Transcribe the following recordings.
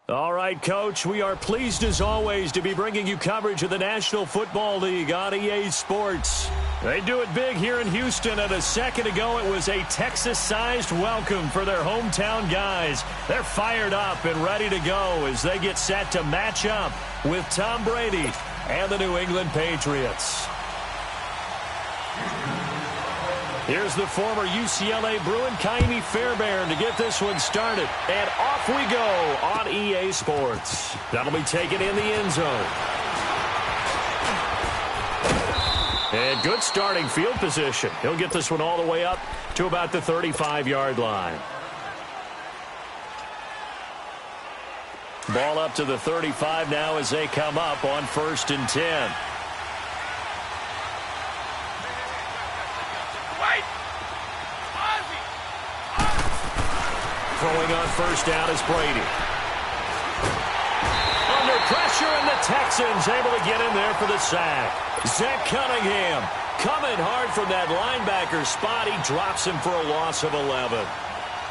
All right, Coach, we are pleased as always to be bringing you coverage of the National Football League on EA Sports. They do it big here in Houston, and a second ago it was a Texas-sized welcome for their hometown guys. They're fired up and ready to go as they get set to match up with Tom Brady and the New England Patriots. Here's the former UCLA Bruin, Kaimi Fairbairn, to get this one started. And off we go on EA Sports. That'll be taken in the end zone. And good starting field position. He'll get this one all the way up to about the 35-yard line. Ball up to the 35 now as they come up on 1st and 10. Throwing on 1st down is Brady. Under pressure, and the Texans able to get in there for the sack. Zach Cunningham coming hard from that linebacker spot. He drops him for a loss of 11.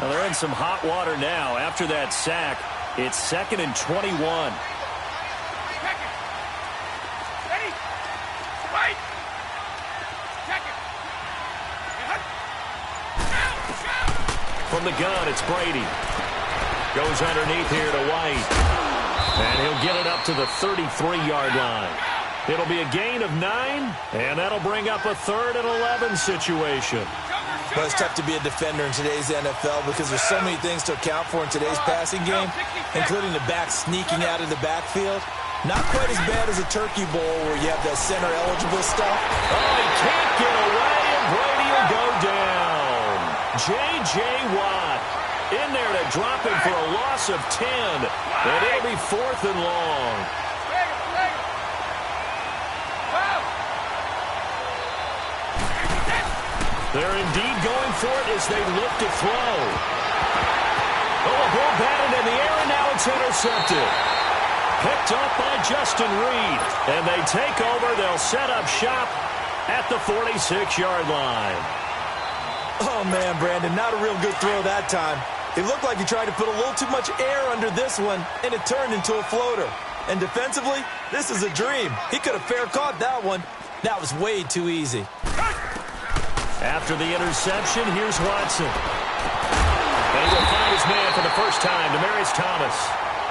Now they're in some hot water now. After that sack, it's 2nd and 21. From the gun, it's Brady. Goes underneath here to White. And he'll get it up to the 33-yard line. It'll be a gain of 9, and that'll bring up a 3rd and 11 situation. Well, it's tough to be a defender in today's NFL because there's so many things to account for in today's passing game, including the back sneaking out of the backfield. Not quite as bad as a turkey bowl where you have that center-eligible stuff. Oh, he can't get away, and Brady will go down. J.J. Watt in there to drop him for a loss of 10. And it'll be 4th and long. They're indeed going for it as they look to throw. Oh, a ball batted in the air, and now it's intercepted. Picked up by Justin Reed. And they take over. They'll set up shop at the 46-yard line. Oh, man, Brandon, not a real good throw that time. It looked like he tried to put a little too much air under this one, and it turned into a floater. And defensively, this is a dream. He could have fair caught that one. That was way too easy. After the interception, here's Watson. And he will find his man for the first time, Demaryius Thomas.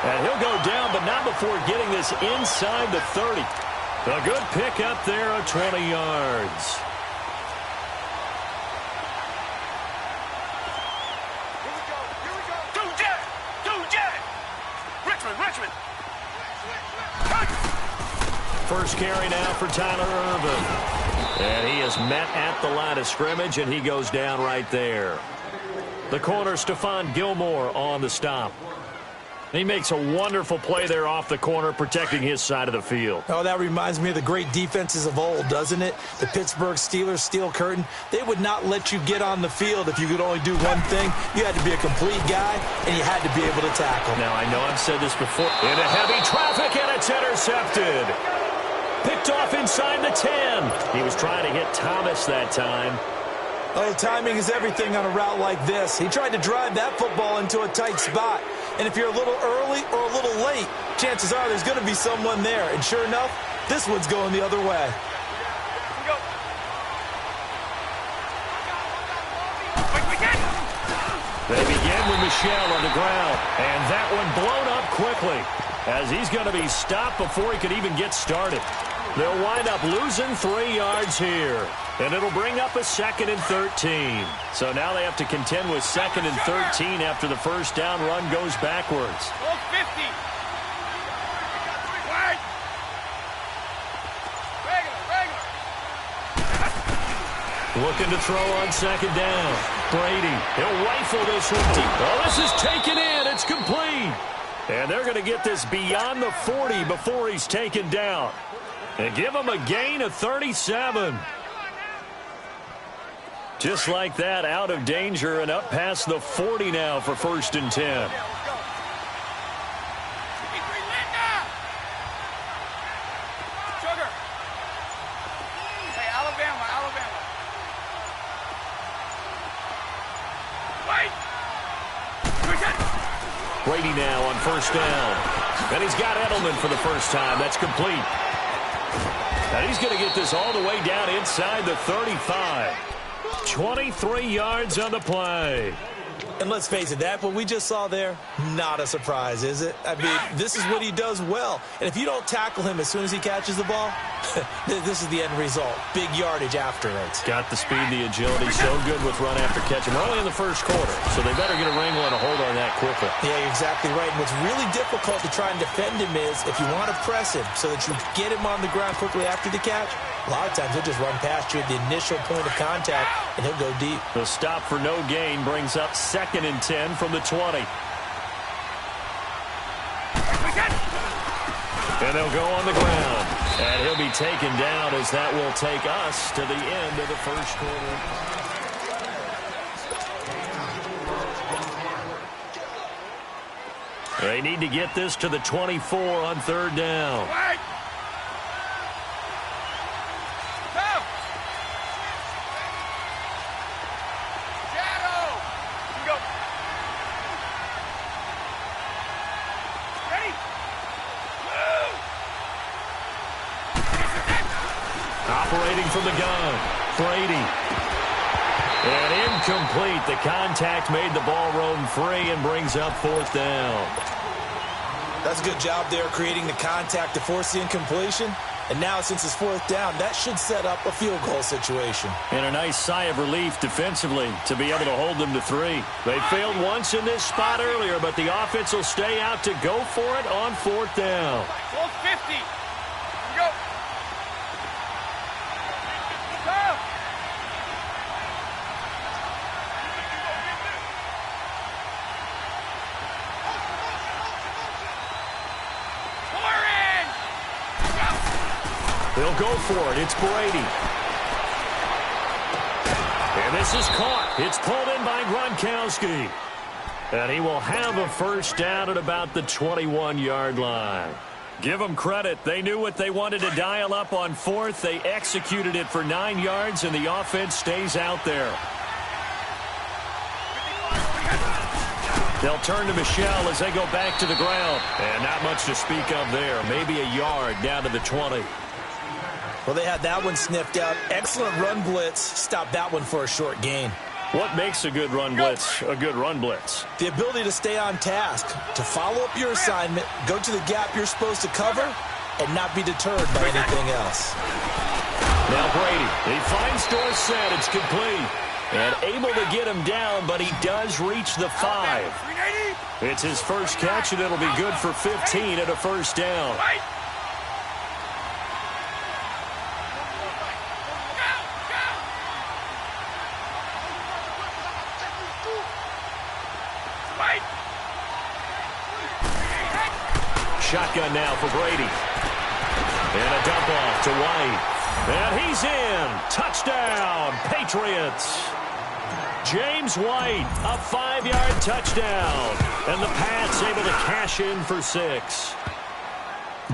And he'll go down, but not before getting this inside the 30. A good pick up there of 20 yards. First carry now for Tyler Ervin. And he is met at the line of scrimmage, and he goes down right there. The corner, Stephon Gilmore, on the stop. He makes a wonderful play there off the corner, protecting his side of the field. Oh, that reminds me of the great defenses of old, doesn't it? The Pittsburgh Steelers steel curtain. They would not let you get on the field if you could only do one thing. You had to be a complete guy, and you had to be able to tackle. Now, I know I've said this before. Into heavy traffic, and it's intercepted. Picked off inside the 10. He was trying to hit Thomas that time. Oh, timing is everything on a route like this. He tried to drive that football into a tight spot. And if you're a little early or a little late, chances are there's going to be someone there. And sure enough, this one's going the other way. They begin with Michel on the ground. And that one blown up quickly as he's going to be stopped before he could even get started. They'll wind up losing 3 yards here. And it'll bring up a 2nd and 13. So now they have to contend with 2nd and 13 after the first down run goes backwards. Looking to throw on 2nd down. Brady, he'll rifle this one deep. Oh, this is taken in. It's complete. And they're going to get this beyond the 40 before he's taken down. And give him a gain of 37. Just like that, out of danger and up past the 40 now for 1st and 10. Brady now on first down. And he's got Edelman for the first time. That's complete. And he's going to get this all the way down inside the 35. 23 yards on the play. And let's face it, that what we just saw there, not a surprise, is it? I mean, this is what he does well. And if you don't tackle him as soon as he catches the ball, this is the end result. Big yardage after it. Got the speed, the agility, so good with run after catch. And we're only in the first quarter, so they better get a wrangle and a hold on that quickly. Yeah, you're exactly right. And what's really difficult to try and defend him is if you want to press him so that you get him on the ground quickly after the catch, a lot of times he'll just run past you at the initial point of contact, and he'll go deep. The stop for no gain brings up 2nd and 10 from the 20. And they'll go on the ground. And he'll be taken down as that will take us to the end of the first quarter. They need to get this to the 24 on 3rd down. Operating from the gun, Brady. And incomplete. The contact made the ball roam free and brings up 4th down. That's a good job there creating the contact to force the incompletion. And now since it's 4th down, that should set up a field goal situation. And a nice sigh of relief defensively to be able to hold them to 3. They failed once in this spot earlier, but the offense will stay out to go for it on 4th down. Close 50. Go. They'll go for it. It's Brady. And this is caught. It's pulled in by Gronkowski. And he will have a first down at about the 21-yard line. Give them credit. They knew what they wanted to dial up on 4th. They executed it for 9 yards, and the offense stays out there. They'll turn to Michel as they go back to the ground. And not much to speak of there. Maybe a yard down to the 20. Well, they had that one sniffed out. Excellent run blitz. Stopped that one for a short gain. What makes a good run blitz a good run blitz? The ability to stay on task, to follow up your assignment, go to the gap you're supposed to cover, and not be deterred by anything else. Now Brady, he finds Dorsett. It's complete. And able to get him down, but he does reach the 5. It's his first catch, and it'll be good for 15 at a first down. Shotgun now for Brady. And a dump off to White. And he's in. Touchdown, Patriots. James White, a 5-yard touchdown. And the Pats able to cash in for 6.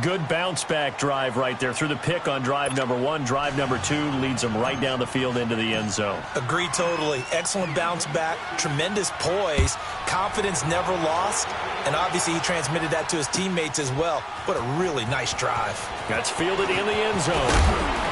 Good bounce-back drive right there through the pick on drive number 1. Drive number 2 leads them right down the field into the end zone. Agreed totally. Excellent bounce back, tremendous poise, confidence never lost, and obviously he transmitted that to his teammates as well. What a really nice drive. That's fielded in the end zone.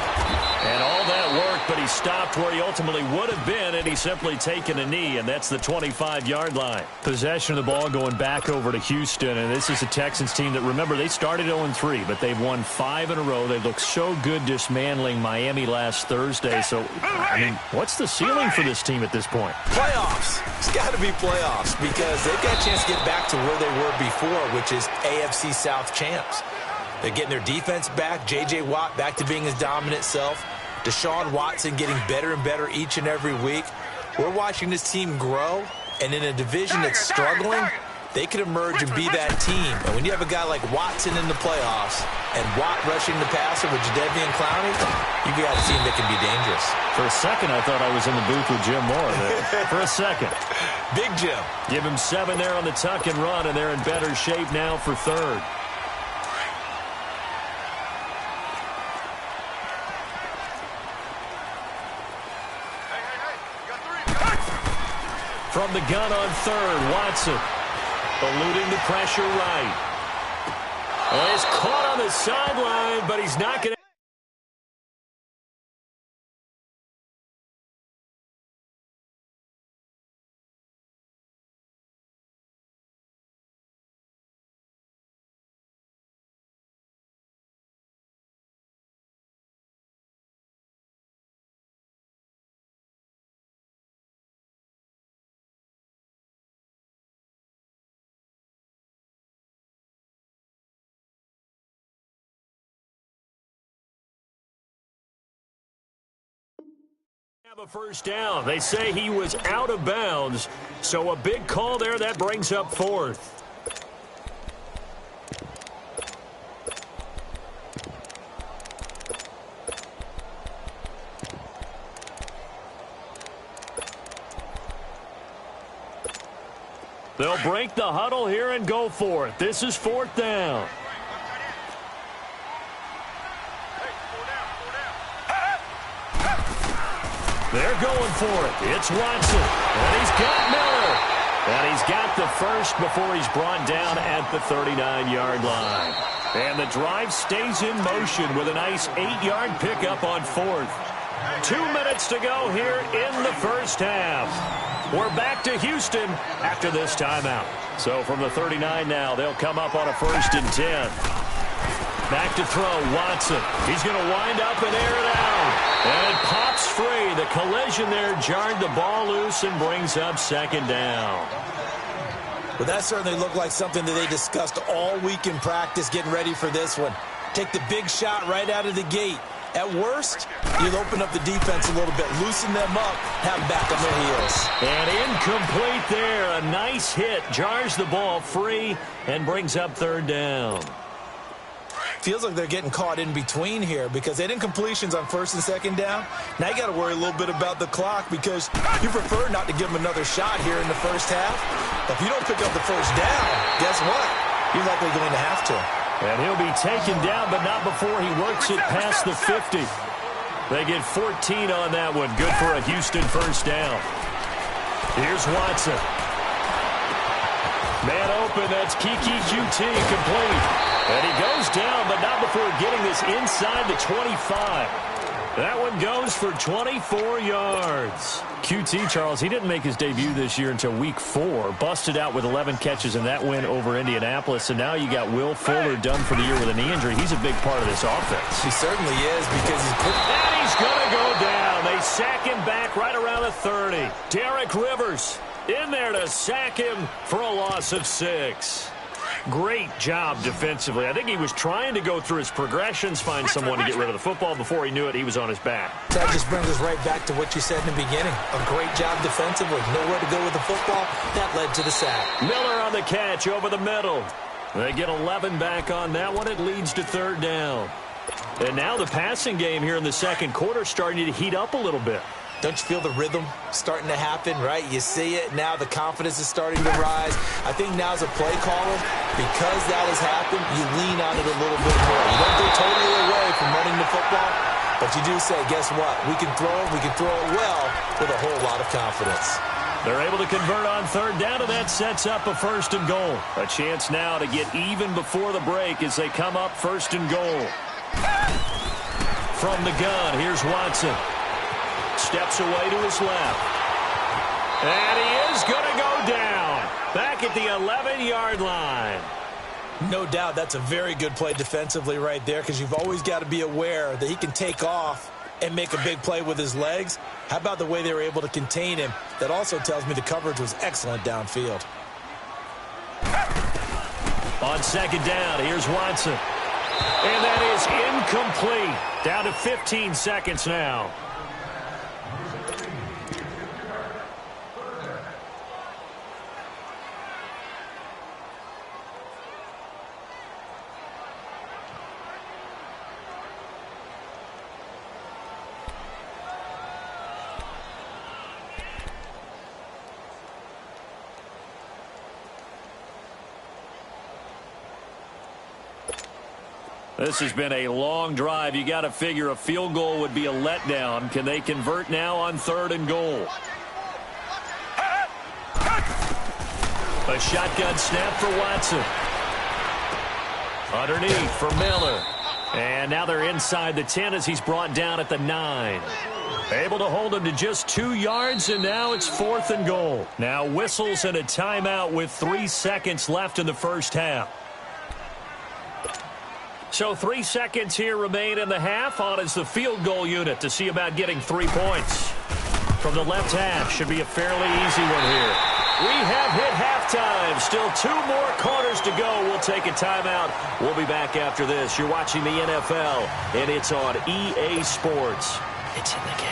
And all that work, but he stopped where he ultimately would have been, and he's simply taken a knee, and that's the 25-yard line. Possession of the ball going back over to Houston, and this is a Texans team that, remember, they started 0-3, but they've won 5 in a row. They look so good dismantling Miami last Thursday. So, I mean, what's the ceiling for this team at this point? Playoffs. It's got to be playoffs because they've got a chance to get back to where they were before, which is AFC South champs. They're getting their defense back. J.J. Watt back to being his dominant self. Deshaun Watson getting better and better each and every week. We're watching this team grow, and in a division that's struggling, they could emerge and be that team. And when you have a guy like Watson in the playoffs and Watt rushing the passer with Jadeveon Clowney, you've got a team that can be dangerous. For a second, I thought I was in the booth with Jim Moore there. For a second. Big Jim. Give him 7 there on the tuck and run, and they're in better shape now for 3rd. From the gun on 3rd, Watson. Eluding the pressure right. And he's caught on the sideline, but he's not going to. Have a first down. They say he was out of bounds, so a big call there. That brings up fourth. They'll break the huddle here and go for it. This is fourth down. They're going for it. It's Watson. And he's got Miller. And he's got the first before he's brought down at the 39-yard line. And the drive stays in motion with a nice 8-yard pickup on fourth. 2 minutes to go here in the first half. We're back to Houston after this timeout. So from the 39 now, they'll come up on a 1st and 10. Back to throw, Watson. He's going to wind up and air it out. And it pops free. The collision there jarred the ball loose and brings up 2nd down. Well, that certainly looked like something that they discussed all week in practice getting ready for this one. Take the big shot right out of the gate. At worst, you'll open up the defense a little bit, loosen them up, have them back on their heels. And incomplete there. A nice hit. Jars the ball free and brings up 3rd down. Feels like they're getting caught in between here because they didn't completions on 1st and 2nd down. Now you got to worry a little bit about the clock because you prefer not to give them another shot here in the first half. But if you don't pick up the 1st down, guess what? You're likely going to have to. And he'll be taken down, but not before he works it past the 50. They get 14 on that one. Good for a Houston 1st down. Here's Watson. Man open, that's Kiki QT, complete. And he goes down, but not before getting this inside the 25. That one goes for 24 yards. QT, Charles, he didn't make his debut this year until week 4. Busted out with 11 catches in that win over Indianapolis. And now you got Will Fuller done for the year with a knee injury. He's a big part of this offense. He certainly is because he's quick. And he's going to go down. They sack him back right around the 30. Derek Rivers in there to sack him for a loss of 6. Great job defensively. I think he was trying to go through his progressions, find someone to get rid of the football. Before he knew it, he was on his back. That just brings us right back to what you said in the beginning. A great job defensively. Nowhere to go with the football. That led to the sack. Miller on the catch over the middle. They get 11 back on that one. It leads to 3rd down. And now the passing game here in the 2nd quarter starting to heat up a little bit. Don't you feel the rhythm starting to happen, right? You see it. Now the confidence is starting to rise. I think now as a play caller, because that has happened, you lean on it a little bit more. You don't go totally away from running the football, but you do say, guess what? We can throw it. We can throw it well with a whole lot of confidence. They're able to convert on 3rd down, and that sets up a 1st and goal. A chance now to get even before the break as they come up 1st and goal. From the gun, here's Watson. Steps away to his left. And he is going to go down. Back at the 11-yard line. No doubt that's a very good play defensively right there because you've always got to be aware that he can take off and make a big play with his legs. How about the way they were able to contain him? That also tells me the coverage was excellent downfield. On 2nd down, here's Watson. And that is incomplete. Down to 15 seconds now. This has been a long drive. You got to figure a field goal would be a letdown. Can they convert now on 3rd and goal? A shotgun snap for Watson. Underneath for Miller. And now they're inside the 10 as he's brought down at the 9. Able to hold him to just 2 yards, and now it's 4th and goal. Now whistles and a timeout with 3 seconds left in the first half. So 3 seconds here remain in the half. On is the field goal unit to see about getting 3 points. From the left half, should be a fairly easy one here. We have hit halftime. Still 2 more quarters to go. We'll take a timeout. We'll be back after this. You're watching the NFL, and it's on EA Sports. It's in the game.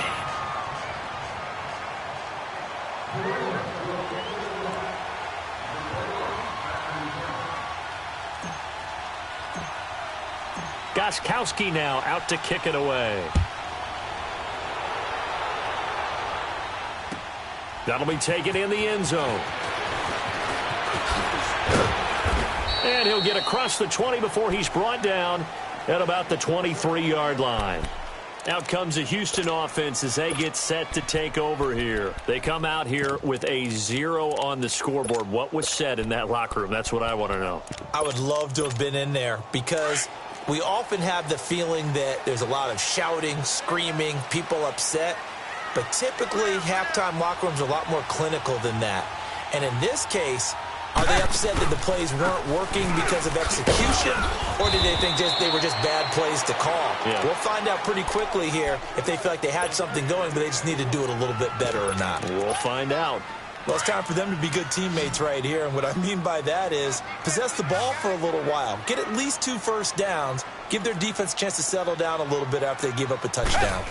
Gostkowski now out to kick it away. That'll be taken in the end zone. And he'll get across the 20 before he's brought down at about the 23-yard line. Out comes the Houston offense as they get set to take over here. They come out here with a 0 on the scoreboard. What was said in that locker room? That's what I want to know. I would love to have been in there because we often have the feeling that there's a lot of shouting, screaming, people upset. But typically, halftime locker rooms are a lot more clinical than that. And in this case, are they upset that the plays weren't working because of execution, or did they think they were just bad plays to call? Yeah. We'll find out pretty quickly here if they feel like they had something going, but they just need to do it a little bit better or not. We'll find out. Well, it's time for them to be good teammates right here, and what I mean by that is possess the ball for a little while, get at least 2 first downs, give their defense a chance to settle down a little bit after they give up a touchdown.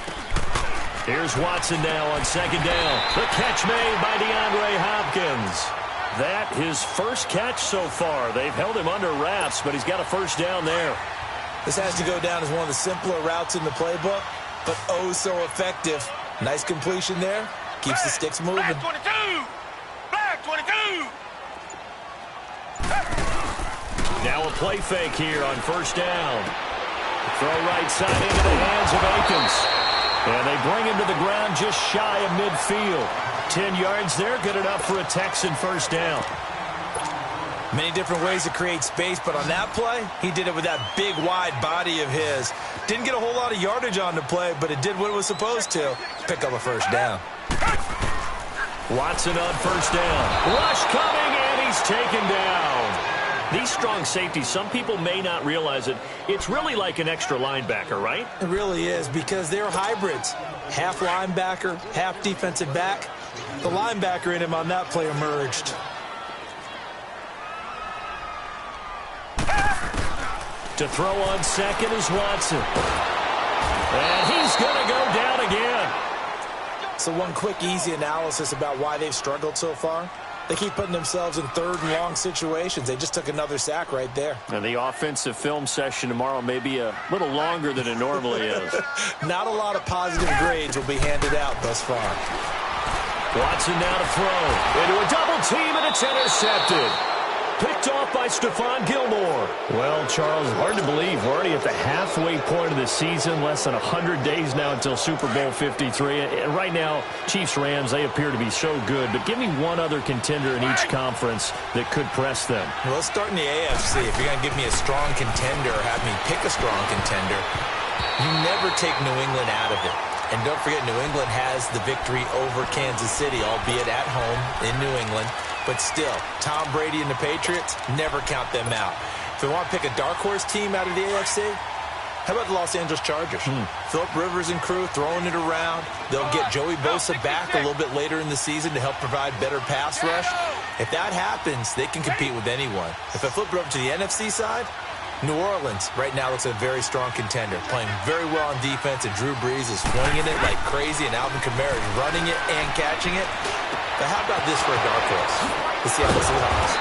Here's Watson now on 2nd down. The catch made by DeAndre Hopkins. That his first catch so far. They've held him under wraps, but he's got a first down there. This has to go down as one of the simpler routes in the playbook, but oh so effective. Nice completion there. Keeps the sticks moving. Black 22! Black 22! Now a play fake here on first down. Throw right side into the hands of Akins. And they bring him to the ground just shy of midfield. 10 yards there, good enough for a Texan first down. Many different ways to create space, but on that play, he did it with that big, wide body of his. Didn't get a whole lot of yardage on the play, but it did what it was supposed to. Pick up a first down. Watson on first down. Rush coming, and he's taken down. These strong safeties, some people may not realize it. It's really like an extra linebacker, right? It really is, because they're hybrids. Half linebacker, half defensive back. The linebacker in him on that play emerged. To throw on second is Watson. And he's going to go down again. So one quick, easy analysis about why they've struggled so far. They keep putting themselves in 3rd and long situations. They just took another sack right there. And the offensive film session tomorrow may be a little longer than it normally is. Not a lot of positive grades will be handed out thus far. Watson now to throw. Into a double team, and it's intercepted. Picked off by Stephon Gilmore. Well, Charles, hard to believe. We're already at the halfway point of the season. Less than 100 days now until Super Bowl 53. And right now, Chiefs-Rams, they appear to be so good. But give me one other contender in each conference that could press them. Well, let's start in the AFC. If you're going to give me a strong contender or have me pick a strong contender, you never take New England out of it. And don't forget, New England has the victory over Kansas City, albeit at home in New England. But still, Tom Brady and the Patriots, never count them out. If we want to pick a dark horse team out of the AFC, how about the Los Angeles Chargers? Phillip Rivers and crew throwing it around. They'll get Joey Bosa back a little bit later in the season to help provide better pass rush. If that happens, they can compete with anyone. If I flip it over to the NFC side, New Orleans right now looks like a very strong contender, playing very well on defense, and Drew Brees is swinging it like crazy, and Alvin Kamara is running it and catching it. But how about this for a dark horse? The Seattle Seahawks.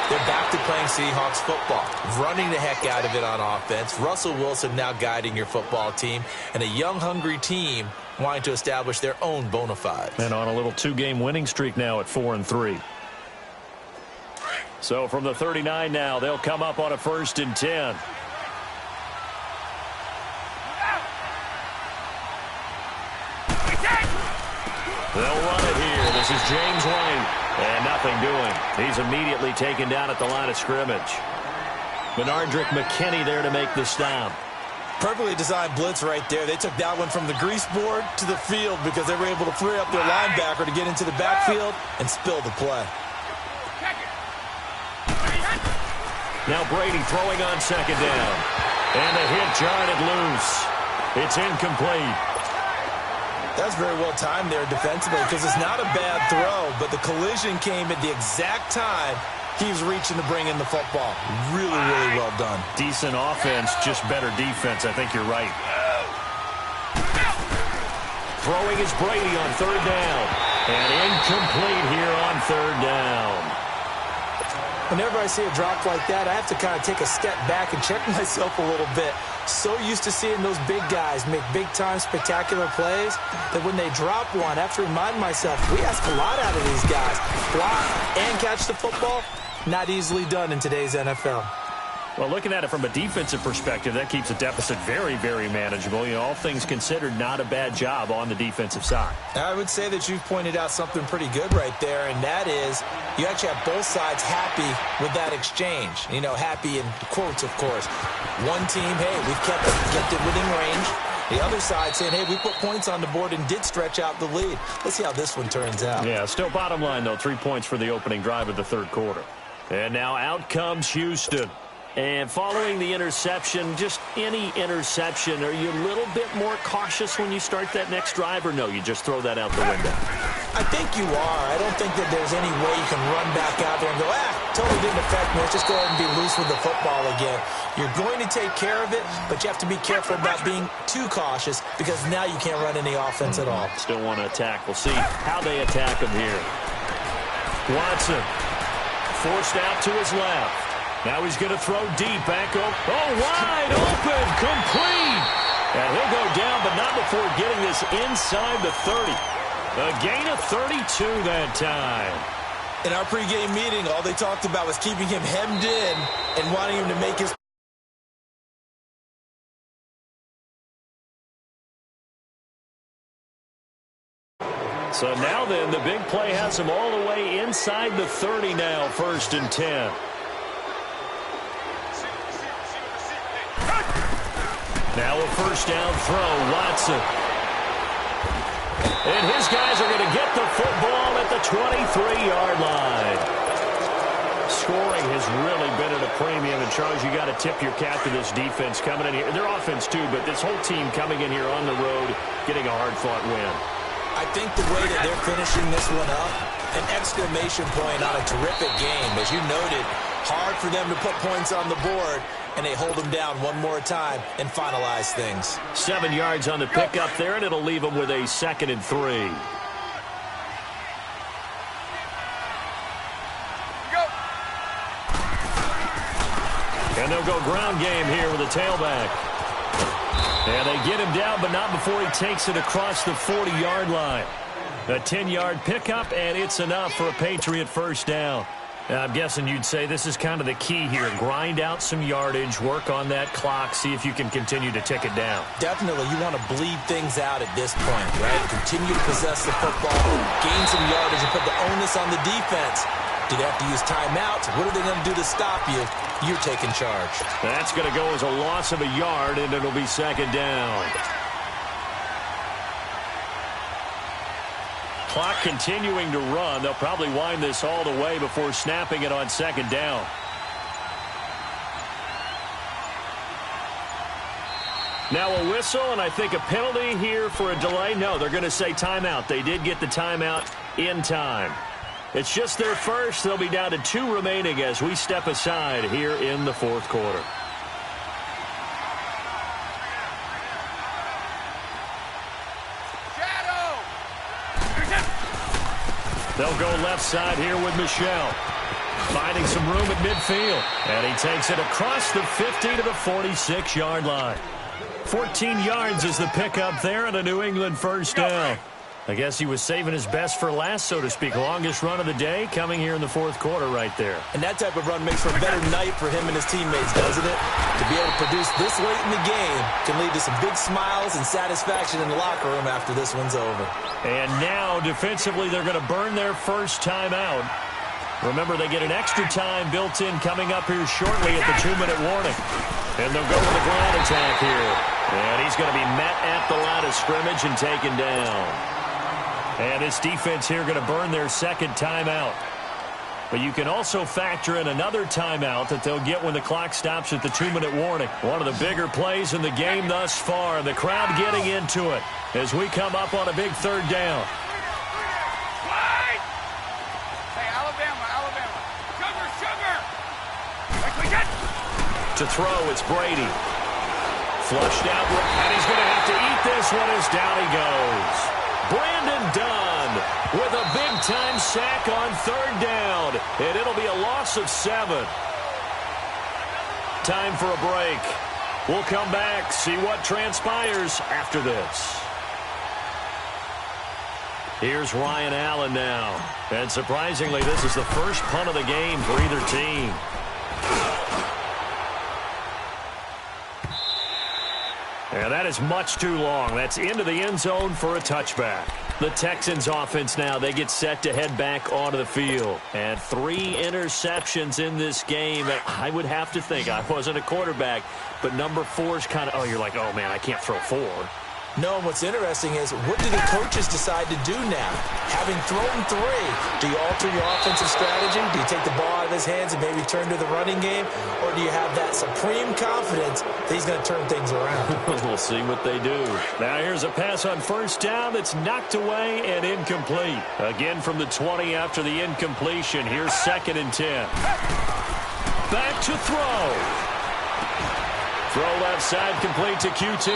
They're back to playing Seahawks football, running the heck out of it on offense. Russell Wilson now guiding your football team, and a young, hungry team wanting to establish their own bona fides. And on a little 2-game winning streak now at 4-3. So from the 39 now, they'll come up on a 1st and 10. They'll run it here. The This is James White. And nothing doing. He's immediately taken down at the line of scrimmage. Benardrick McKinney there to make the stop. Perfectly designed blitz right there. They took that one from the grease board to the field because they were able to free up their linebacker to get into the backfield and spill the play. Now Brady throwing on second down. And a hit jarred it loose. It's incomplete. That's very well timed there defensively because it's not a bad throw, but the collision came at the exact time he was reaching to bring in the football. Really, really well done. Decent offense, just better defense. I think you're right. Throwing is Brady on third down. And incomplete here on third down. Whenever I see a drop like that, I have to kind of take a step back and check myself a little bit. So used to seeing those big guys make big-time spectacular plays that when they drop one, I have to remind myself, we ask a lot out of these guys. Block and catch the football, not easily done in today's NFL. Well, looking at it from a defensive perspective, that keeps the deficit very, very manageable. You know, all things considered, not a bad job on the defensive side. I would say that you've pointed out something pretty good right there, and that is you actually have both sides happy with that exchange. You know, happy in quotes, of course. One team, hey, we've kept it within range. The other side saying, hey, we put points on the board and did stretch out the lead. Let's see how this one turns out. Yeah, still bottom line, though, 3 points for the opening drive of the third quarter. And now out comes Houston. And following the interception, just any interception, are you a little bit more cautious when you start that next drive, or no, you just throw that out the window? I think you are. I don't think that there's any way you can run back out there and go, totally didn't affect me. Let's just go ahead and be loose with the football again. You're going to take care of it, but you have to be careful about being too cautious because now you can't run any offense at all. Still want to attack. We'll see how they attack him here. Watson forced out to his left. Now he's going to throw deep. Back over. Oh, wide open. Complete. And he'll go down, but not before getting this inside the 30. A gain of 32 that time. In our pregame meeting, all they talked about was keeping him hemmed in and wanting him to make his. So now then, the big play has him all the way inside the 30 now, 1st and 10. Now a first down throw, Watson. And his guys are going to get the football at the 23-yard line. Scoring has really been at a premium. And, Charles, you got to tip your cap to this defense coming in here. Their offense, too, but this whole team coming in here on the road, getting a hard-fought win. I think the way that they're finishing this one up, an exclamation point on a terrific game. As you noted, hard for them to put points on the board, and they hold them down one more time and finalize things. 7 yards on the pickup there, and it'll leave them with a 2nd and 3. And they'll go ground game here with a tailback. And they get him down, but not before he takes it across the 40-yard line. A 10-yard pickup, and it's enough for a Patriot first down. I'm guessing you'd say this is kind of the key here. Grind out some yardage, work on that clock, see if you can continue to tick it down. Definitely, you want to bleed things out at this point, right? Continue to possess the football, gain some yardage, and put the onus on the defense. Do they have to use timeouts? What are they going to do to stop you? You're taking charge. That's going to go as a loss of a yard, and it'll be 2nd down. Clock continuing to run. They'll probably wind this all the way before snapping it on 2nd down. Now a whistle, and I think a penalty here for a delay. No, they're going to say timeout. They did get the timeout in time. It's just their first. They'll be down to 2 remaining as we step aside here in the 4th quarter. They'll go left side here with Michel. Finding some room at midfield. And he takes it across the 50 to the 46-yard line. 14 yards is the pickup there and a New England first down. I guess he was saving his best for last, so to speak. Longest run of the day coming here in the fourth quarter right there. And that type of run makes for a better night for him and his teammates, doesn't it? To be able to produce this late in the game can lead to some big smiles and satisfaction in the locker room after this one's over. And now, defensively, they're going to burn their first timeout. Remember, they get an extra time built in coming up here shortly at the 2-minute warning. And they'll go with the ground attack here. And he's going to be met at the line of scrimmage and taken down. And this defense here going to burn their second timeout. But you can also factor in another timeout that they'll get when the clock stops at the 2-minute warning. One of the bigger plays in the game thus far. The crowd getting into it as we come up on a big third down. Hey, Alabama. Sugar. Like we get. To throw, it's Brady. Flushed out, and he's going to have to eat this one as down he goes. Brandon Dunn with a big-time sack on third down, and it'll be a loss of 7. Time for a break. We'll come back, see what transpires after this. Here's Ryan Allen now. And surprisingly, this is the first punt of the game for either team. And that is much too long. That's into the end zone for a touchback. The Texans offense now, they get set to head back onto the field. And 3 interceptions in this game. I would have to think, I wasn't a quarterback, but number 4 is kind of, you're like, oh man, I can't throw 4. No, and what's interesting is, what do the coaches decide to do now? Having thrown 3, do you alter your offensive strategy? Do you take the ball out of his hands and maybe turn to the running game? Or do you have that supreme confidence that he's going to turn things around? We'll see what they do. Now here's a pass on first down that's knocked away and incomplete. Again from the 20 after the incompletion. Here's 2nd and 10. Back to throw. Throw left side complete to QT.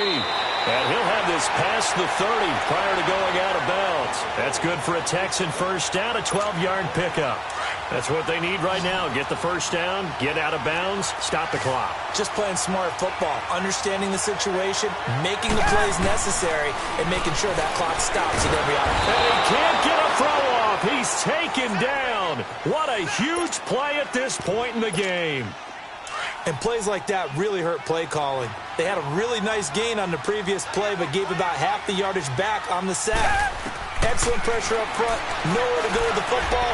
And he'll have this past the 30 prior to going out of bounds. That's good for a Texan first down, a 12-yard pickup. That's what they need right now. Get the first down, get out of bounds, stop the clock. Just playing smart football, understanding the situation, making the plays necessary, and making sure that clock stops at every opportunity. And he can't get a throw off. He's taken down. What a huge play at this point in the game. And plays like that really hurt play calling. They had a really nice gain on the previous play, but gave about half the yardage back on the sack. Excellent pressure up front. Nowhere to go with the football.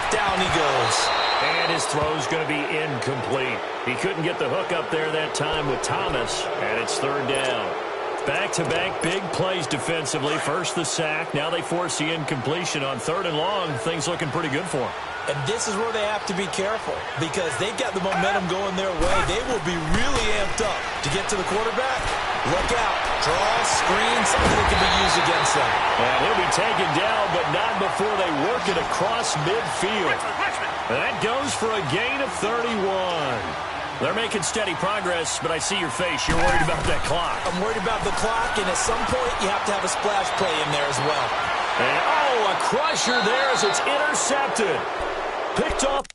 Down he goes. And his throw's going to be incomplete. He couldn't get the hook up there that time with Thomas, and it's 3rd down. Back-to-back big plays defensively. First the sack. Now they force the incompletion on 3rd and long. Things looking pretty good for them. And this is where they have to be careful because they've got the momentum going their way. They will be really amped up to get to the quarterback. Look out. Draw, screen, something that can be used against them. And he'll be taken down, but not before they work it across midfield. That goes for a gain of 31. They're making steady progress, but I see your face. You're worried about that clock. I'm worried about the clock, and at some point you have to have a splash play in there as well. And, a crusher there as it's intercepted. Picked off